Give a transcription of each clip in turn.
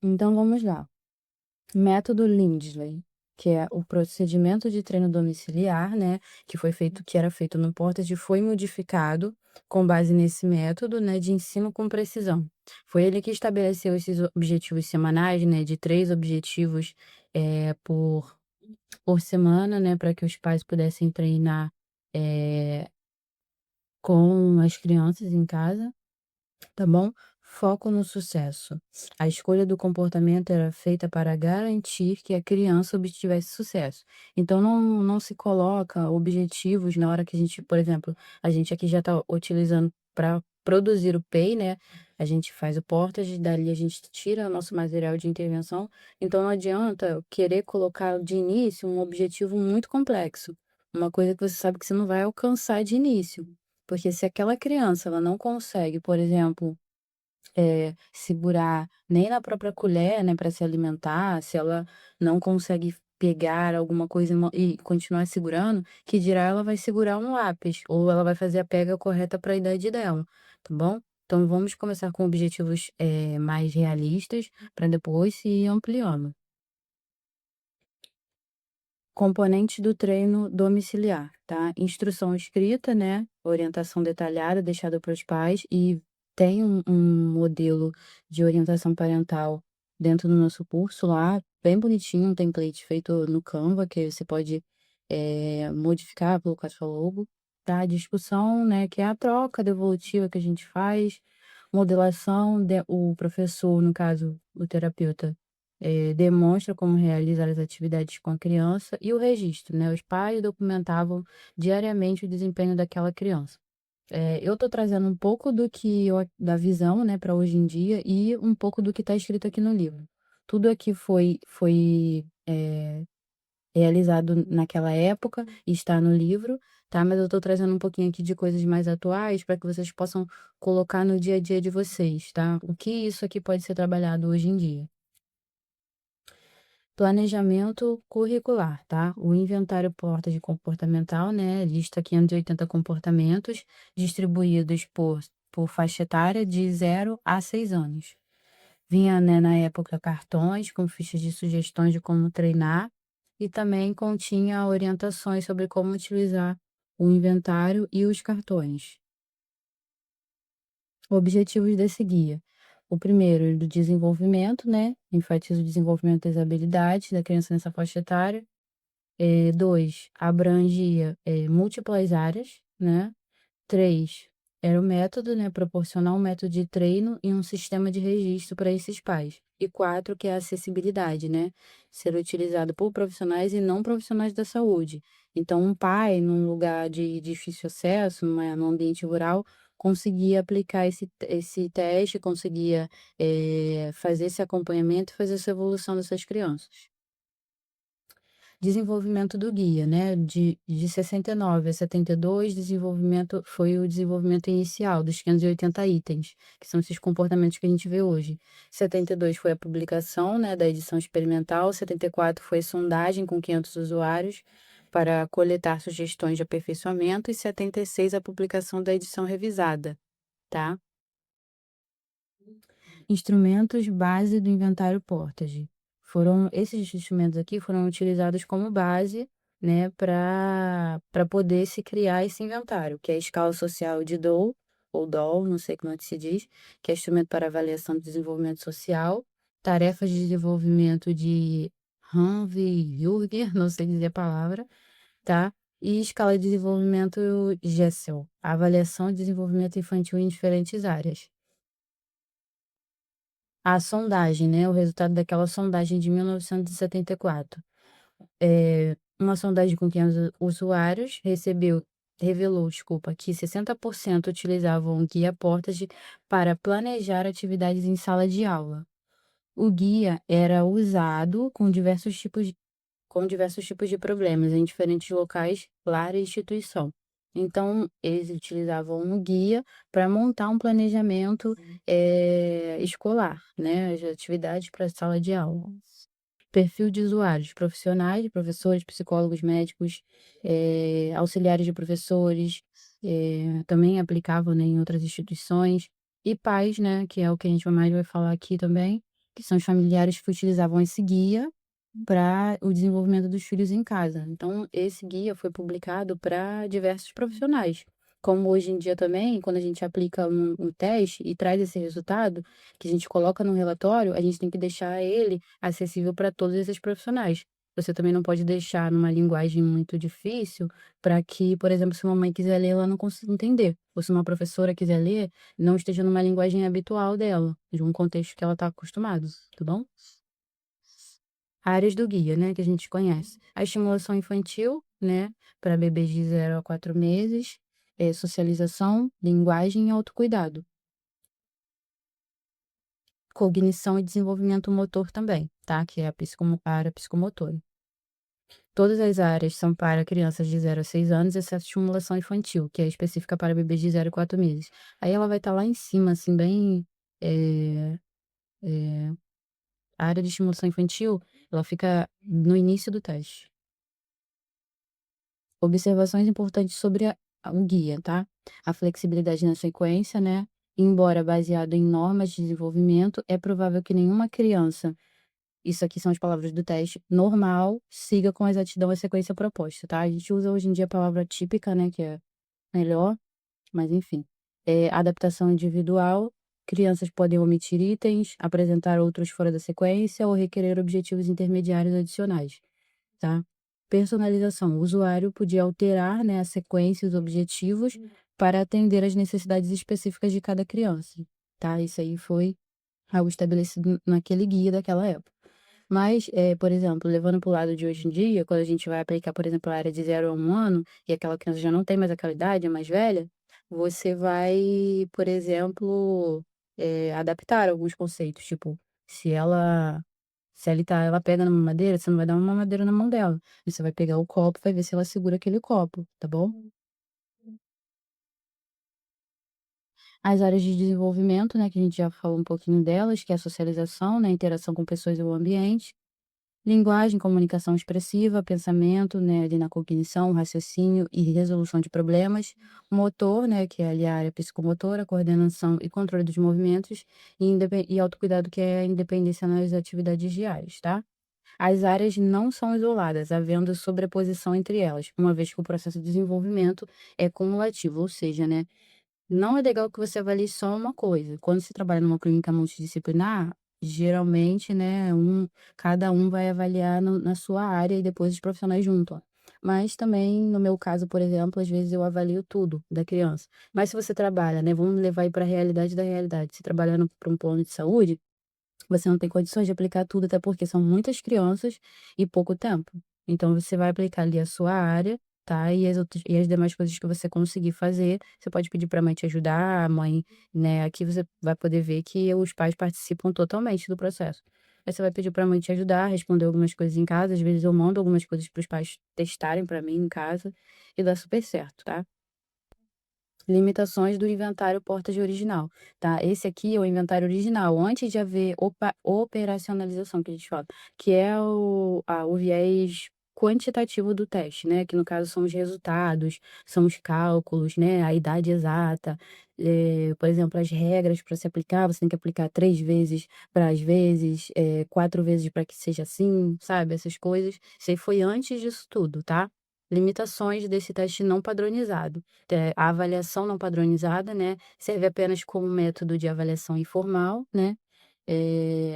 Então vamos lá. Método Lindley, que é o procedimento de treino domiciliar, né, que era feito no Portage, foi modificado com base nesse método, né, de ensino com precisão. Foi ele que estabeleceu esses objetivos semanais, né, de 3 objetivos, por semana, né, para que os pais pudessem treinar, eh, com as crianças em casa. Tá bom? Foco no sucesso. A escolha do comportamento era feita para garantir que a criança obtivesse sucesso. Então não se coloca objetivos na hora que a gente, por exemplo, a gente aqui já está utilizando para produzir o PEI, né? A gente faz o portage, dali a gente tira o nosso material de intervenção. Então não adianta eu querer colocar de início um objetivo muito complexo, uma coisa que você sabe que você não vai alcançar de início. Porque se aquela criança ela não consegue, por exemplo, segurar nem na própria colher, né, para se alimentar, se ela não consegue pegar alguma coisa e continuar segurando, que dirá ela vai segurar um lápis, ou ela vai fazer a pega correta para a idade dela, tá bom? Então vamos começar com objetivos, mais realistas, para depois se ir ampliando. Componentes do treino domiciliar, tá? Instrução escrita, né? Orientação detalhada deixada para os pais e tem um modelo de orientação parental dentro do nosso curso lá, bem bonitinho, um template feito no Canva, que você pode modificar, colocar sua logo, tá? Discussão, né? Que é a troca devolutiva que a gente faz, modelação, o professor, no caso, o terapeuta demonstra como realizar as atividades com a criança e o registro, né? Os pais documentavam diariamente o desempenho daquela criança. Eu estou trazendo um pouco da visão, né, para hoje em dia e um pouco do que está escrito aqui no livro. Tudo aqui foi realizado naquela época e está no livro, tá? Mas eu estou trazendo um pouquinho aqui de coisas mais atuais para que vocês possam colocar no dia a dia de vocês, tá? O que isso aqui pode ser trabalhado hoje em dia. Planejamento curricular, tá? O inventário porta de comportamental, né? Lista 580 comportamentos distribuídos por faixa etária de 0 a 6 anos. Vinha, né, na época, cartões com fichas de sugestões de como treinar e também continha orientações sobre como utilizar o inventário e os cartões. Objetivos desse guia. O primeiro, do desenvolvimento, né? Enfatiza o desenvolvimento das habilidades da criança nessa faixa etária. 2, abrangia, múltiplas áreas, né. 3, era o método, né, proporcionar um método de treino e um sistema de registro para esses pais. E 4, que é a acessibilidade, né, ser utilizado por profissionais e não profissionais da saúde. Então um pai num lugar de difícil acesso, num ambiente rural, conseguia aplicar esse teste, conseguia, fazer esse acompanhamento e fazer essa evolução dessas crianças. Desenvolvimento do guia, né, de 69 a 72, foi o desenvolvimento inicial dos 580 itens, que são esses comportamentos que a gente vê hoje. 72 foi a publicação, né, da edição experimental, 74 foi sondagem com 500 usuários para coletar sugestões de aperfeiçoamento e 76 a publicação da edição revisada, tá? Instrumentos base do inventário Portage. Esses instrumentos aqui foram utilizados como base, né, para poder se criar esse inventário, que é a escala social de Dole, ou DOL, não sei como é que se diz, que é instrumento para avaliação do desenvolvimento social, tarefas de desenvolvimento de Hanvi-Jürger, não sei dizer a palavra, tá? E escala de desenvolvimento GESEL, avaliação de desenvolvimento infantil em diferentes áreas. A sondagem, né, o resultado daquela sondagem de 1974. Uma sondagem com 500 usuários revelou, desculpa, que 60% utilizavam o guia Portage para planejar atividades em sala de aula. O guia era usado com diversos tipos de problemas em diferentes locais, lar e instituição. Então, eles utilizavam o guia para montar um planejamento, escolar, né, as atividades para a sala de aula. Perfil de usuários: profissionais, professores, psicólogos, médicos, auxiliares de professores, também aplicavam, né, em outras instituições, e pais, né, que é o que a gente mais vai falar aqui também. que são os familiares que utilizavam esse guia para o desenvolvimento dos filhos em casa. Então, esse guia foi publicado para diversos profissionais. Como hoje em dia também, quando a gente aplica um teste e traz esse resultado, que a gente coloca no relatório, a gente tem que deixar ele acessível para todos esses profissionais. Você também não pode deixar numa linguagem muito difícil para que, por exemplo, se uma mãe quiser ler, ela não consiga entender. Ou se uma professora quiser ler, não esteja numa linguagem habitual dela, de um contexto que ela está acostumada, tá bom? Áreas do guia, né, que a gente conhece. A estimulação infantil, né, para bebês de 0 a 4 meses, socialização, linguagem e autocuidado. Cognição e desenvolvimento motor também, tá, que é a área psicomotora. Todas as áreas são para crianças de 0 a 6 anos, exceto estimulação infantil, que é específica para bebês de 0 a 4 meses. Aí ela vai estar lá em cima, assim, bem, eh eh, a área de estimulação infantil, ela fica no início do teste. Observações importantes sobre o guia, tá? A flexibilidade na sequência, né? Embora baseado em normas de desenvolvimento, é provável que nenhuma criança, isso aqui são as palavras do teste, normal, siga com exatidão a sequência proposta, tá? A gente usa hoje em dia a palavra típica, né? Que é melhor, mas enfim. Adaptação individual, crianças podem omitir itens, apresentar outros fora da sequência ou requerer objetivos intermediários adicionais. Tá? Personalização. O usuário podia alterar, né, a sequência e os objetivos para atender às necessidades específicas de cada criança, tá? Isso aí foi algo estabelecido naquele guia daquela época. Mas, por exemplo, levando para o lado de hoje em dia, quando a gente vai aplicar, por exemplo, a área de 0 a 1 ano, e aquela criança já não tem mais aquela idade, é mais velha, você vai, por exemplo, adaptar alguns conceitos, tipo, se ela ela pega na mamadeira, você não vai dar uma mamadeira na mão dela. Você vai pegar o copo, vai ver se ela segura aquele copo, tá bom? As áreas de desenvolvimento, né, que a gente já falou um pouquinho delas, que é a socialização, né, interação com pessoas e o ambiente. Linguagem, comunicação expressiva, pensamento, né, ali na cognição, raciocínio e resolução de problemas. Motor, né, que é ali a área psicomotora, coordenação e controle dos movimentos. E autocuidado, que é a independência nas atividades diárias, tá? As áreas não são isoladas, havendo sobreposição entre elas, uma vez que o processo de desenvolvimento é cumulativo, ou seja, né, não é legal que você avalie só uma coisa. Quando se trabalha numa clínica multidisciplinar, geralmente, né, cada um vai avaliar na sua área e depois os profissionais juntam. Mas também, no meu caso, por exemplo, às vezes eu avalio tudo da criança. Mas se você trabalha, né, vamos levar aí para a realidade da realidade. Se trabalhando para um plano de saúde, você não tem condições de aplicar tudo, até porque são muitas crianças e pouco tempo. Então você vai aplicar ali a sua área, tá, e as demais coisas que você conseguir fazer, você pode pedir para a mãe te ajudar, a mãe, né, aqui você vai poder ver que os pais participam totalmente do processo. Aí você vai pedir para a mãe te ajudar, responder algumas coisas em casa, às vezes eu mando algumas coisas para os pais testarem para mim em casa, e dá super certo, tá? Limitações do inventário portas de original, tá? Esse aqui é o inventário original, antes de haver operacionalização, que a gente fala, que é o viés quantitativo do teste, né? Que no caso são os resultados, são os cálculos, né? A idade exata, por exemplo, as regras para se aplicar, você tem que aplicar 3 vezes para às vezes, 4 vezes para que seja assim, sabe? Essas coisas. Isso aí foi antes disso tudo, tá? Limitações desse teste não padronizado. A avaliação não padronizada, né, serve apenas como método de avaliação informal, né,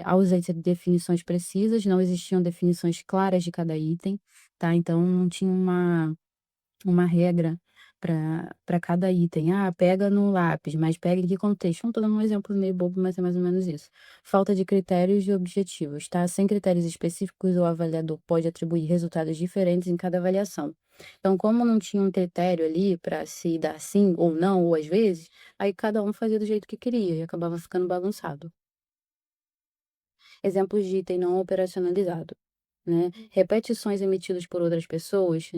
a ausência de definições precisas, não existiam definições claras de cada item, tá, então não tinha uma regra para cada item. "Ah, pega no lápis", mas pega em que contexto? Não, tô dando um exemplo meio bobo, mas é mais ou menos isso. Falta de critérios e objetivos, tá? Sem critérios específicos, o avaliador pode atribuir resultados diferentes em cada avaliação. Então, como não tinha um critério ali para se dar sim ou não, ou às vezes, aí cada um fazia do jeito que queria e acabava ficando bagunçado. Exemplos de item não operacionalizado, né? Repetições emitidas por outras pessoas,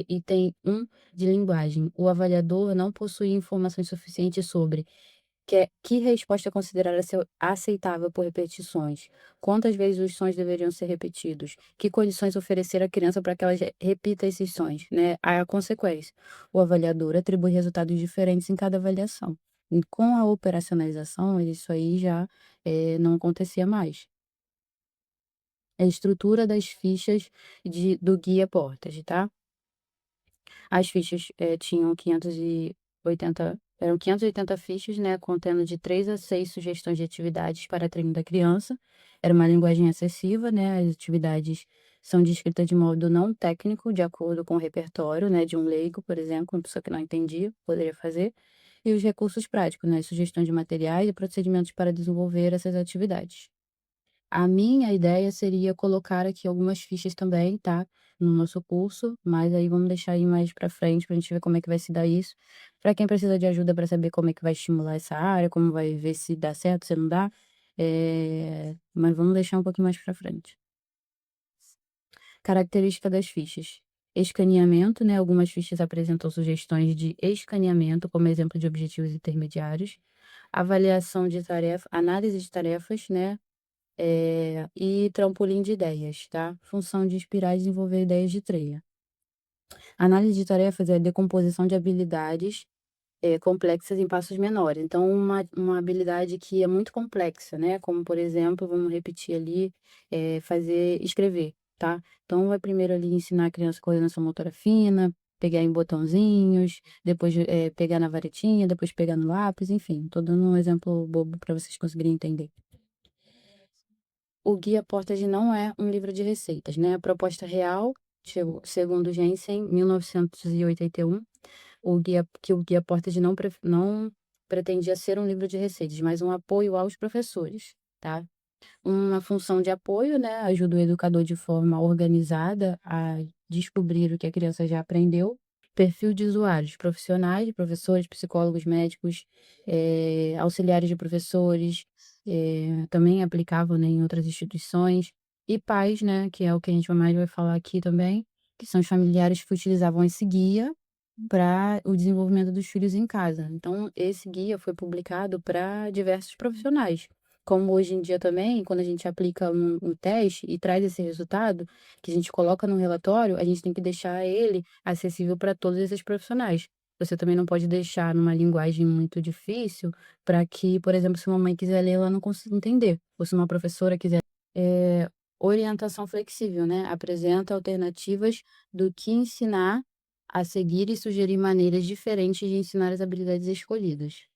item 1 de linguagem. O avaliador não possui informações suficientes sobre que resposta considerar aceitável por repetições, quantas vezes os sons deveriam ser repetidos, que condições oferecer à criança para que ela repita esses sons, né? A consequência, o avaliador atribui resultados diferentes em cada avaliação. E com a operacionalização, isso aí já não acontecia mais. a estrutura das fichas do guia Portas, tá? As fichas, tinham 580 fichas, né, contendo de 3 a 6 sugestões de atividades para treino da criança. Era uma linguagem acessível, né, as atividades são descritas de modo não técnico, de acordo com o repertório, né, de um leigo, por exemplo, uma pessoa que não entendia poderia fazer. E os recursos práticos, né, sugestões de materiais e procedimentos para desenvolver essas atividades. A minha ideia seria colocar aqui algumas fichas também, tá, no nosso curso, mas aí vamos deixar aí mais pra frente pra gente ver como é que vai se dar isso. Pra quem precisa de ajuda pra saber como é que vai estimular essa área, como vai ver se dá certo, se não dá, mas vamos deixar um pouquinho mais pra frente. Característica das fichas. Escaneamento, né, algumas fichas apresentam sugestões de escaneamento, como exemplo de objetivos intermediários. Avaliação de tarefa análise de tarefas, né, e trampolim de ideias, tá? Função de inspirar e desenvolver ideias de treia. Análise de tarefas é a decomposição de habilidades, complexas em passos menores. Então, uma habilidade que é muito complexa, né? Como, por exemplo, vamos repetir ali, escrever, tá? Então, vai primeiro ali ensinar a criança coordenação motora fina, pegar em botãozinhos, depois, pegar na varetinha, depois pegar no lápis, enfim, tô dando um exemplo bobo para vocês conseguirem entender. O Guia Portas não é um livro de receitas, né, a proposta real, segundo Jensen, 1981, o Guia Portas não pretendia ser um livro de receitas, mas um apoio aos professores, tá. Uma função de apoio, né, ajuda o educador de forma organizada a descobrir o que a criança já aprendeu. Perfil de usuários: profissionais, professores, psicólogos, médicos, auxiliares de professores, também é aplicável, né, em outras instituições, e pais, né, que é o que a gente mais vai falar aqui também, que são os familiares que utilizavam esse guia para o desenvolvimento dos filhos em casa. Então, esse guia foi publicado para diversos profissionais. Como hoje em dia também, quando a gente aplica um teste e traz esse resultado, que a gente coloca no relatório, a gente tem que deixar ele acessível para todos esses profissionais. Você também não pode deixar numa linguagem muito difícil para que, por exemplo, se uma mãe quiser ler, ela não consiga entender. Ou se uma professora quiser. Orientação flexível, né? Apresenta alternativas do que ensinar a seguir e sugerir maneiras diferentes de ensinar as habilidades escolhidas.